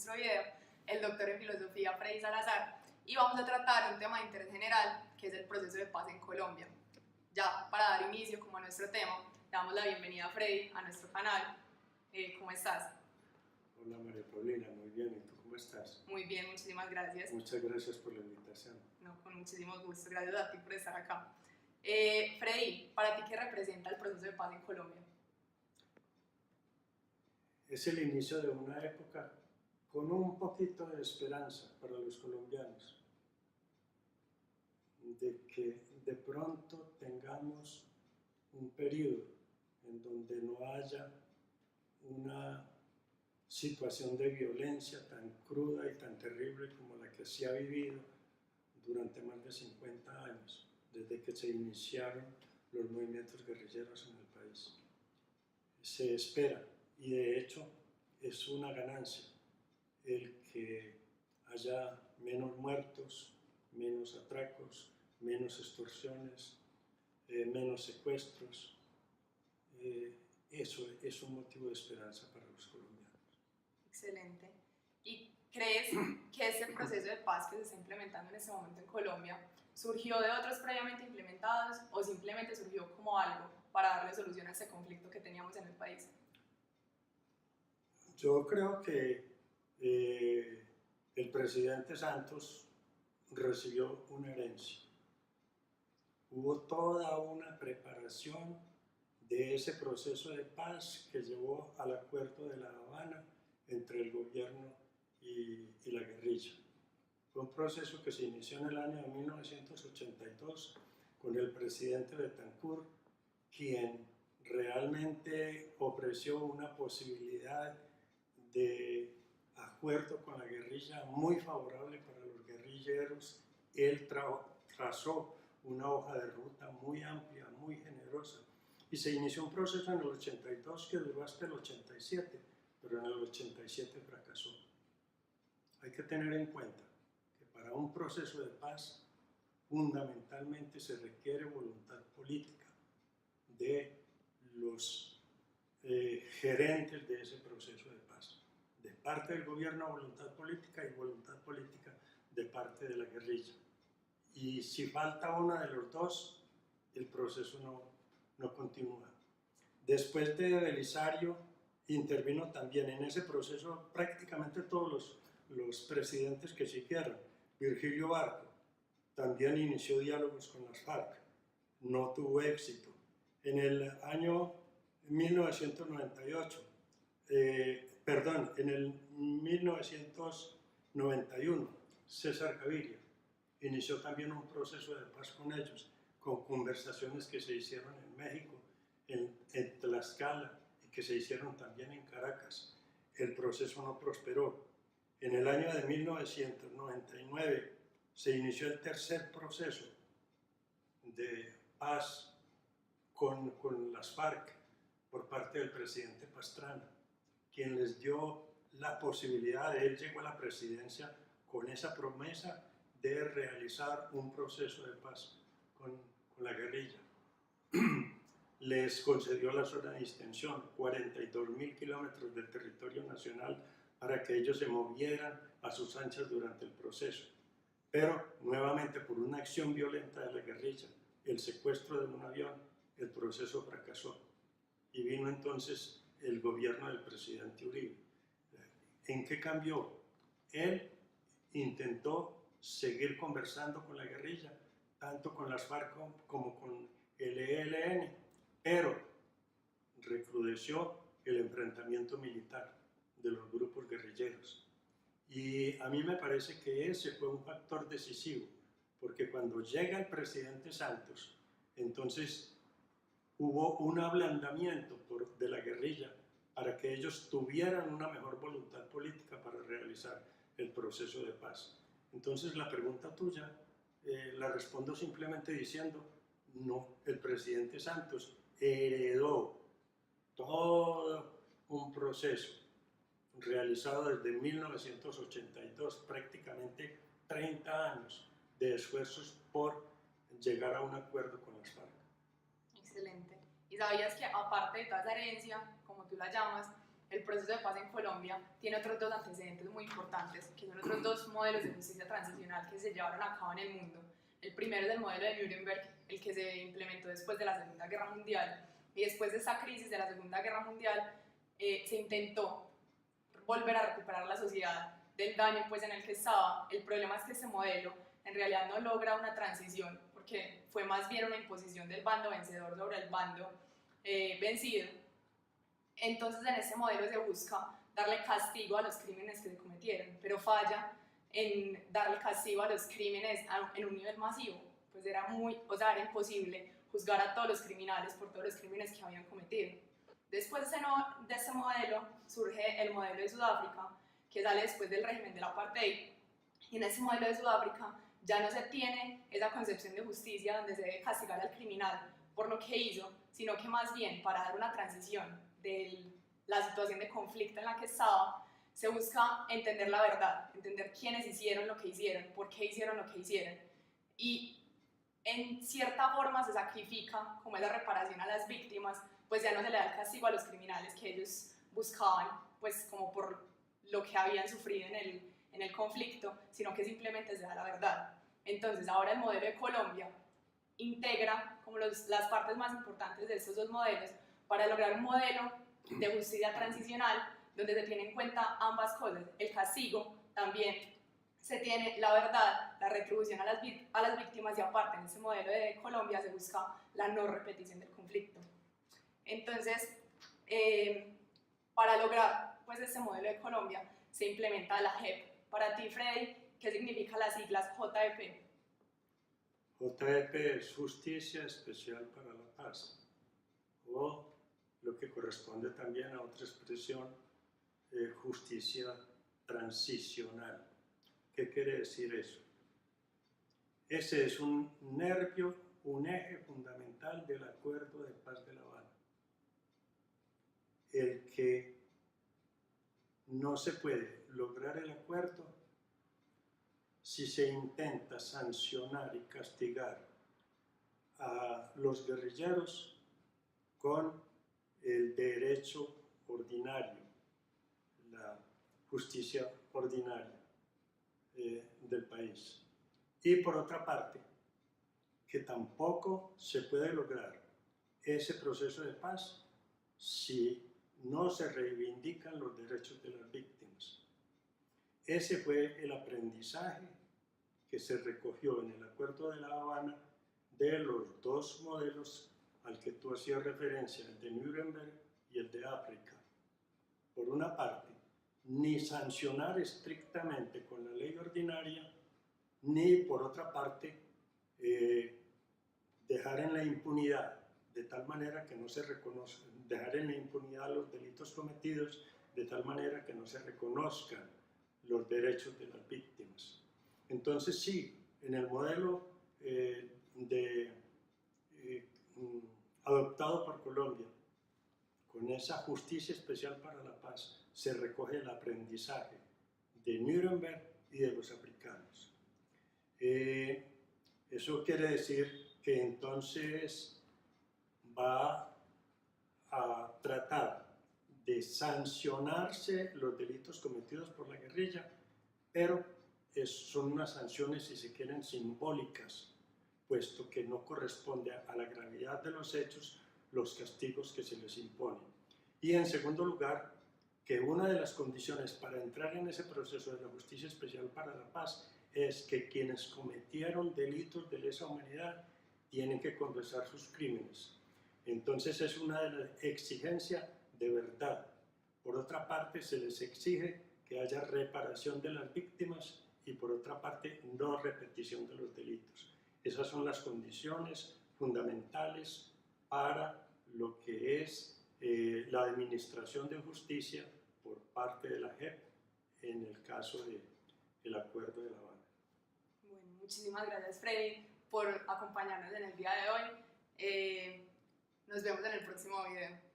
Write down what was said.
nuestro video, el doctor en filosofía Freddy Salazar, y vamos a tratar un tema de interés general que es el proceso de paz en Colombia. Ya para dar inicio como a nuestro tema, le damos la bienvenida a Freddy a nuestro canal. ¿Cómo estás? Hola María Paulina, muy bien, ¿y tú cómo estás? Muy bien, muchísimas gracias. Muchas gracias por la invitación. No, con muchísimo gusto, gracias a ti por estar acá. Freddy, ¿para ti qué representa el proceso de paz en Colombia? Es el inicio de una época con un poquito de esperanza para los colombianos, de que de pronto tengamos un periodo en donde no haya una situación de violencia tan cruda y tan terrible como la que se ha vivido durante más de 50 años, desde que se iniciaron los movimientos guerrilleros en el país. Se espera, y de hecho es una ganancia, el que haya menos muertos, menos atracos, menos extorsiones, menos secuestros. Eso es un motivo de esperanza para los colombianos. Excelente. ¿Y crees que este proceso de paz que se está implementando en este momento en Colombia surgió de otros previamente implementados o simplemente surgió como algo para darle solución a este conflicto que teníamos en el país? Yo creo que el presidente Santos recibió una herencia. Hubo toda una preparación de ese proceso de paz que llevó al acuerdo de La Habana entre el gobierno y la guerrilla. Fue un proceso que se inició en el año de 1982 con el presidente Betancourt, quien realmente ofreció una posibilidad de acuerdo con la guerrilla muy favorable para los guerrilleros. Él trazó una hoja de ruta muy amplia, muy generosa, y se inició un proceso en el 82 que duró hasta el 87, pero en el 87 fracasó. Hay que tener en cuenta que para un proceso de paz fundamentalmente se requiere voluntad política de los gerentes de ese proceso de paz. De parte del gobierno voluntad política y voluntad política de parte de la guerrilla. Y si falta uno de los dos, el proceso no continúa. Después de Belisario intervino también en ese proceso prácticamente todos los presidentes que siguieron. Virgilio Barco también inició diálogos con las FARC, no tuvo éxito. En el año 1998, en el 1991, César Gaviria inició también un proceso de paz con ellos, con conversaciones que se hicieron en México, en Tlaxcala, y que se hicieron también en Caracas. El proceso no prosperó. En el año de 1999 se inició el tercer proceso de paz con las FARC por parte del presidente Pastrana, quien les dio la posibilidad, él llegó a la presidencia con esa promesa de realizar un proceso de paz con la guerrilla. Les concedió la zona de extensión, 42.000 kilómetros del territorio nacional, para que ellos se movieran a sus anchas durante el proceso. Pero, nuevamente, por una acción violenta de la guerrilla, el secuestro de un avión, el proceso fracasó. Y vino entonces el gobierno del presidente Uribe. ¿En qué cambió? Él intentó seguir conversando con la guerrilla, tanto con las FARC como con el ELN, pero recrudeció el enfrentamiento militar de los grupos guerrilleros. Y a mí me parece que ese fue un factor decisivo, porque cuando llega el presidente Santos, entonces hubo un ablandamiento de la guerrilla para que ellos tuvieran una mejor voluntad política para realizar el proceso de paz. Entonces la pregunta tuya la respondo simplemente diciendo, no, el presidente Santos heredó todo un proceso realizado desde 1982, prácticamente 30 años de esfuerzos por llegar a un acuerdo con las FARC. Excelente. ¿Y sabías que aparte de toda esa herencia, como tú la llamas, el proceso de paz en Colombia tiene otros dos antecedentes muy importantes, que son otros dos modelos de justicia transicional que se llevaron a cabo en el mundo. El primero es el modelo de Nuremberg, el que se implementó después de la Segunda Guerra Mundial, y después de esa crisis de la Segunda Guerra Mundial se intentó volver a recuperar la sociedad del daño pues, en el que estaba. El problema es que ese modelo en realidad no logra una transición, porque fue más bien una imposición del bando vencedor sobre el bando vencido. Entonces en ese modelo se busca darle castigo a los crímenes que se cometieron, pero falla en darle castigo a los crímenes en un nivel masivo, pues era era imposible juzgar a todos los criminales por todos los crímenes que habían cometido. Después de ese modelo surge el modelo de Sudáfrica, que sale después del régimen del apartheid, y en ese modelo de Sudáfrica ya no se tiene esa concepción de justicia donde se debe castigar al criminal por lo que hizo, sino que más bien para dar una transición de la situación de conflicto en la que estaba, se busca entender la verdad, entender quiénes hicieron lo que hicieron, por qué hicieron lo que hicieron, y en cierta forma se sacrifica, como es la reparación a las víctimas, pues ya no se le da el castigo a los criminales que ellos buscaban, pues como por lo que habían sufrido en el conflicto, sino que simplemente se da la verdad. Entonces ahora el modelo de Colombia integra como las partes más importantes de estos dos modelos para lograr un modelo de justicia transicional donde se tienen en cuenta ambas cosas, el castigo, también se tiene la verdad, la retribución a las víctimas, y aparte en ese modelo de Colombia se busca la no repetición del conflicto. Entonces, para lograr pues, este modelo de Colombia se implementa la JEP. Para ti, Freddy, ¿qué significan las siglas JEP? JEP es Justicia Especial para la Paz, o lo que corresponde también a otra expresión, justicia transicional. ¿Qué quiere decir eso? Ese es un nervio, un eje fundamental del Acuerdo de Paz de La Habana. El que no se puede lograr el acuerdo si se intenta sancionar y castigar a los guerrilleros con el derecho ordinario, la justicia ordinaria del país. Y por otra parte, que tampoco se puede lograr ese proceso de paz si no se reivindican los derechos de las víctimas. Ese fue el aprendizaje que se recogió en el Acuerdo de La Habana de los dos modelos al que tú hacías referencia, el de Nuremberg y el de África. Por una parte, ni sancionar estrictamente con la ley ordinaria, ni por otra parte, dejar en la impunidad, de tal manera que no se reconozcan, dejar en la impunidad los delitos cometidos, de tal manera que no se reconozcan los derechos de las víctimas. Entonces sí, en el modelo adoptado por Colombia, con esa justicia especial para la paz, se recoge el aprendizaje de Nuremberg y de los africanos. Eso quiere decir que entonces va a tratar de sancionarse los delitos cometidos por la guerrilla, pero son unas sanciones, si se quieren, simbólicas, puesto que no corresponde a la gravedad de los hechos los castigos que se les imponen. Y en segundo lugar, que una de las condiciones para entrar en ese proceso de la justicia especial para la paz es que quienes cometieron delitos de lesa humanidad tienen que confesar sus crímenes. Entonces es una de las exigencias de verdad. Por otra parte, se les exige que haya reparación de las víctimas y por otra parte, no repetición de los delitos. Esas son las condiciones fundamentales para lo que es la administración de justicia por parte de la JEP en el caso del Acuerdo de La Habana. Bueno, muchísimas gracias, Freddy, por acompañarnos en el día de hoy. Nos vemos en el próximo video.